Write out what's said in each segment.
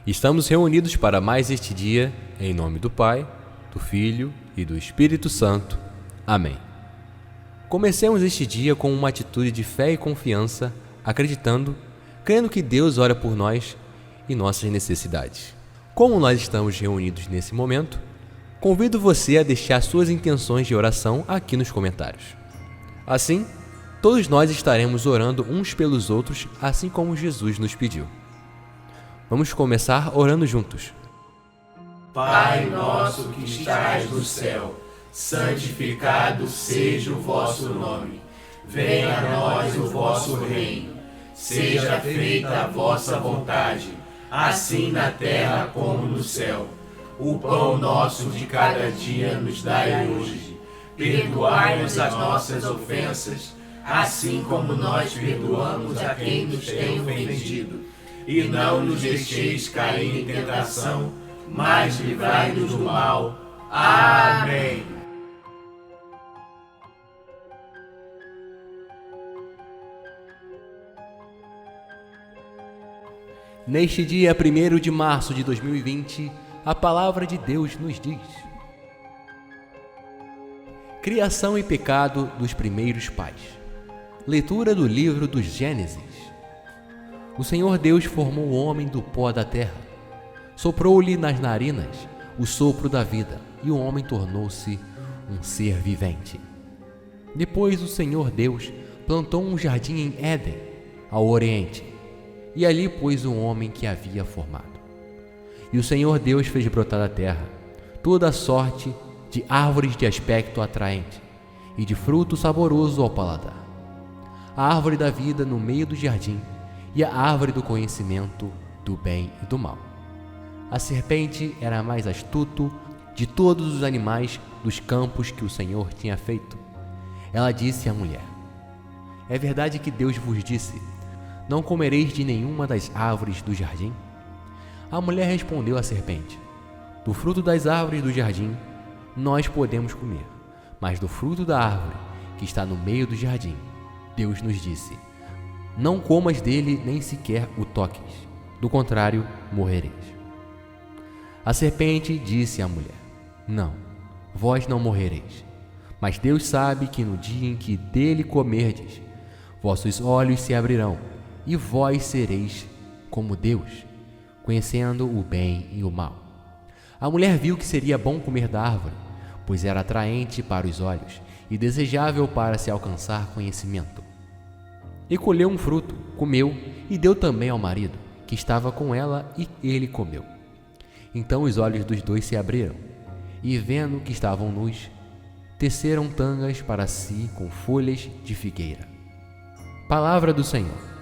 Estamos reunidos para mais este dia, em nome do Pai, do Filho e do Espírito Santo. Amém. Comecemos este dia com uma atitude de fé e confiança, crendo que Deus ora por nós e nossas necessidades. Como nós estamos reunidos nesse momento, convido você a deixar suas intenções de oração aqui nos comentários. Assim, todos nós estaremos orando uns pelos outros, assim como Jesus nos pediu. Vamos começar orando juntos. Pai nosso que estais no céu, santificado seja o vosso nome. Venha a nós o vosso reino. Seja feita a vossa vontade, assim na terra como no céu. O pão nosso de cada dia nos dai hoje. Perdoai-nos as nossas ofensas, assim como nós perdoamos a quem nos tem ofendido. E não nos deixeis cair em tentação, mas livrai-nos do mal. Amém. Neste dia 1º de março de 2020, a palavra de Deus nos diz: Criação e pecado dos primeiros pais. Leitura do livro do Gênesis. O Senhor Deus formou o homem do pó da terra, soprou-lhe nas narinas o sopro da vida, e o homem tornou-se um ser vivente. Depois o Senhor Deus plantou um jardim em Éden, ao oriente, e ali pôs o homem que havia formado. E o Senhor Deus fez brotar da terra toda a sorte de árvores de aspecto atraente e de fruto saboroso ao paladar. A árvore da vida no meio do jardim e a árvore do conhecimento do bem e do mal. A serpente era a mais astuto de todos os animais dos campos que o Senhor tinha feito. Ela disse à mulher: É verdade que Deus vos disse: Não comereis de nenhuma das árvores do jardim? A mulher respondeu à serpente: Do fruto das árvores do jardim nós podemos comer, mas do fruto da árvore que está no meio do jardim, Deus nos disse: Não comas dele nem sequer o toques, do contrário, morrereis. A serpente disse à mulher: Não, vós não morrereis, mas Deus sabe que no dia em que dele comerdes, vossos olhos se abrirão, e vós sereis como Deus, conhecendo o bem e o mal. A mulher viu que seria bom comer da árvore, pois era atraente para os olhos e desejável para se alcançar conhecimento. E colheu um fruto, comeu e deu também ao marido, que estava com ela, e ele comeu. Então os olhos dos dois se abriram, e vendo que estavam nus, teceram tangas para si com folhas de figueira. Palavra do Senhor.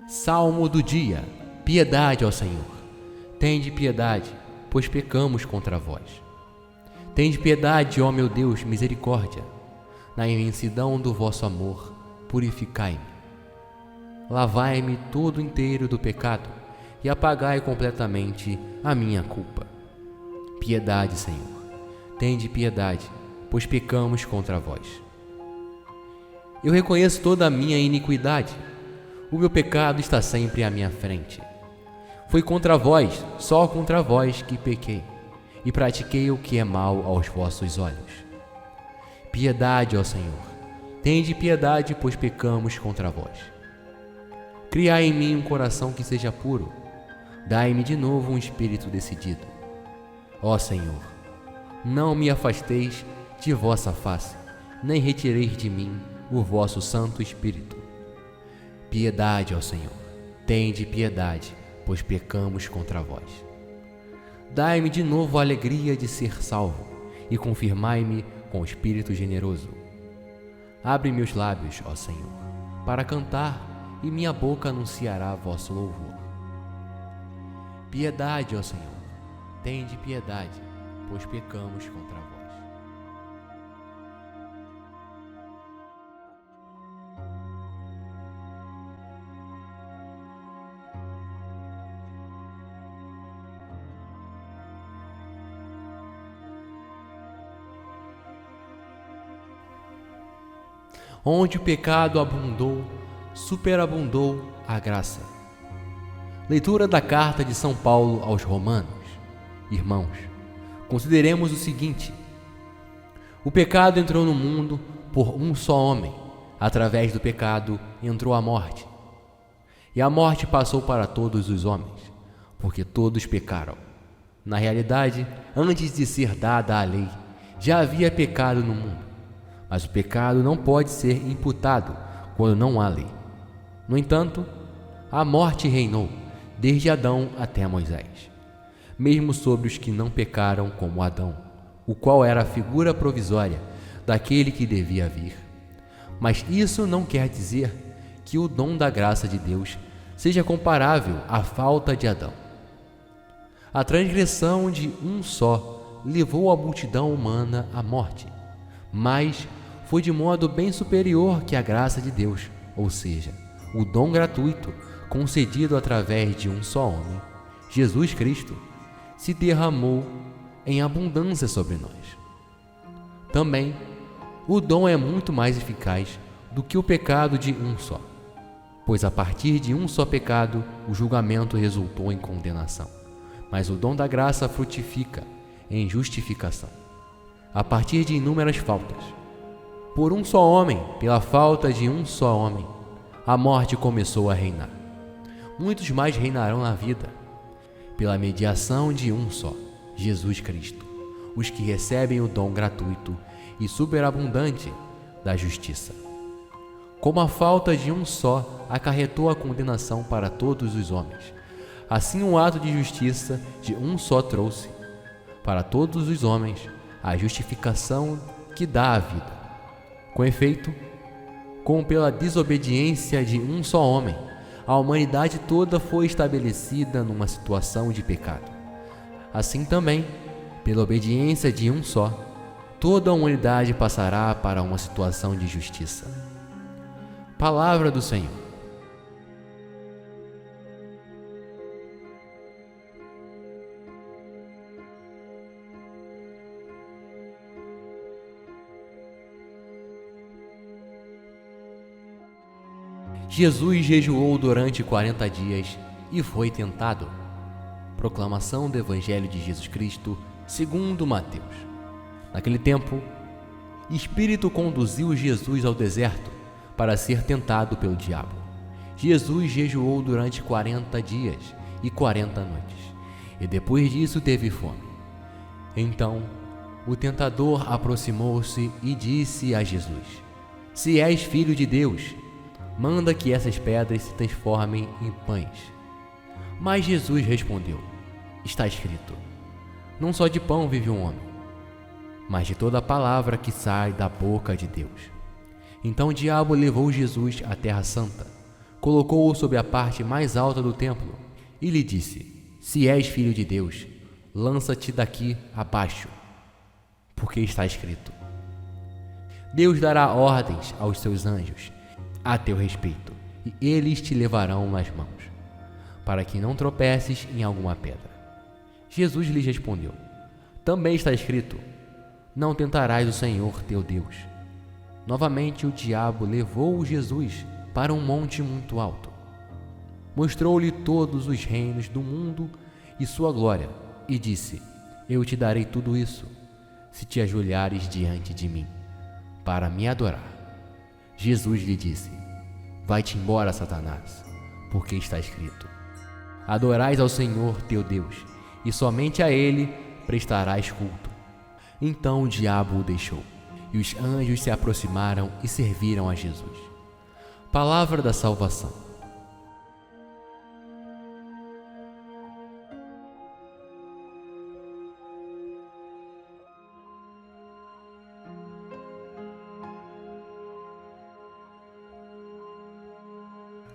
Salmo do dia. Piedade ao Senhor. Tende piedade, pois pecamos contra vós. Tende piedade, ó meu Deus, misericórdia. Na imensidão do vosso amor, purificai-me. Lavai-me todo inteiro do pecado e apagai completamente a minha culpa. Piedade, Senhor. Tende piedade, pois pecamos contra vós. Eu reconheço toda a minha iniquidade. O meu pecado está sempre à minha frente. Foi contra vós, só contra vós que pequei, e pratiquei o que é mal aos vossos olhos. Piedade, ó Senhor, tende piedade, pois pecamos contra vós. Criai em mim um coração que seja puro, dai-me de novo um espírito decidido. Ó Senhor, não me afasteis de vossa face, nem retireis de mim o vosso Santo Espírito. Piedade, ó Senhor, tende piedade, pois pecamos contra vós. Dai-me de novo a alegria de ser salvo, e confirmai-me com o Espírito generoso. Abre meus lábios, ó Senhor, para cantar, e minha boca anunciará vosso louvor. Piedade, ó Senhor, tende piedade, pois pecamos contra vós. Onde o pecado abundou, superabundou a graça. Leitura da carta de São Paulo aos Romanos. Irmãos, consideremos o seguinte: o pecado entrou no mundo por um só homem. Através do pecado entrou a morte. E a morte passou para todos os homens, porque todos pecaram. Na realidade, antes de ser dada a lei, já havia pecado no mundo. Mas o pecado não pode ser imputado quando não há lei. No entanto, a morte reinou, desde Adão até Moisés, mesmo sobre os que não pecaram como Adão, o qual era a figura provisória daquele que devia vir. Mas isso não quer dizer que o dom da graça de Deus seja comparável à falta de Adão. A transgressão de um só levou a multidão humana à morte, mas foi de modo bem superior que a graça de Deus, ou seja, o dom gratuito concedido através de um só homem, Jesus Cristo, se derramou em abundância sobre nós. Também, o dom é muito mais eficaz do que o pecado de um só, pois a partir de um só pecado o julgamento resultou em condenação, mas o dom da graça frutifica em justificação, a partir de inúmeras faltas. Por um só homem, pela falta de um só homem, a morte começou a reinar. Muitos mais reinarão na vida, pela mediação de um só, Jesus Cristo, os que recebem o dom gratuito e superabundante da justiça. Como a falta de um só acarretou a condenação para todos os homens, assim o ato de justiça de um só trouxe, para todos os homens, a justificação que dá a vida. Com efeito, como pela desobediência de um só homem, a humanidade toda foi estabelecida numa situação de pecado. Assim também, pela obediência de um só, toda a humanidade passará para uma situação de justiça. Palavra do Senhor. Jesus jejuou durante 40 dias e foi tentado. Proclamação do Evangelho de Jesus Cristo segundo Mateus. Naquele tempo, Espírito conduziu Jesus ao deserto para ser tentado pelo diabo. Jesus jejuou durante 40 dias e 40 noites, e depois disso teve fome. Então, o tentador aproximou-se e disse a Jesus: Se és filho de Deus, manda que essas pedras se transformem em pães. Mas Jesus respondeu: Está escrito: Não só de pão vive um homem, mas de toda a palavra que sai da boca de Deus. Então o diabo levou Jesus à terra santa, colocou-o sobre a parte mais alta do templo e lhe disse: Se és filho de Deus, lança-te daqui abaixo, porque está escrito: Deus dará ordens aos seus anjos a teu respeito, e eles te levarão nas mãos, para que não tropeces em alguma pedra. Jesus lhes respondeu: Também está escrito: Não tentarás o Senhor teu Deus. Novamente o diabo levou Jesus para um monte muito alto. Mostrou-lhe todos os reinos do mundo e sua glória, e disse: Eu te darei tudo isso, se te ajoelhares diante de mim, para me adorar. Jesus lhe disse: Vai-te embora, Satanás, porque está escrito: Adorais ao Senhor teu Deus, e somente a Ele prestarás culto. Então o diabo o deixou, e os anjos se aproximaram e serviram a Jesus. Palavra da salvação.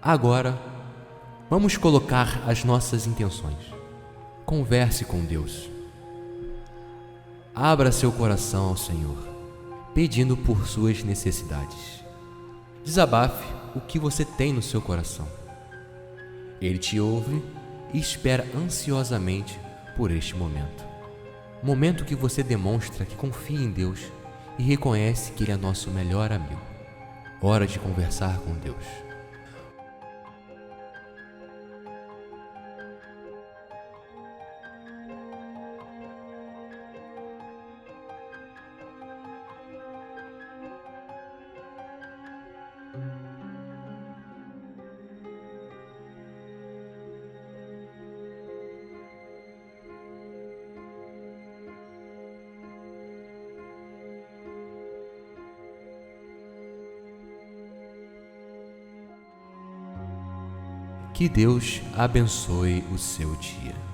Agora, vamos colocar as nossas intenções. Converse com Deus. Abra seu coração ao Senhor, pedindo por suas necessidades. Desabafe o que você tem no seu coração. Ele te ouve e espera ansiosamente por este momento. Momento que você demonstra que confia em Deus e reconhece que Ele é nosso melhor amigo. Hora de conversar com Deus. Que Deus abençoe o seu dia.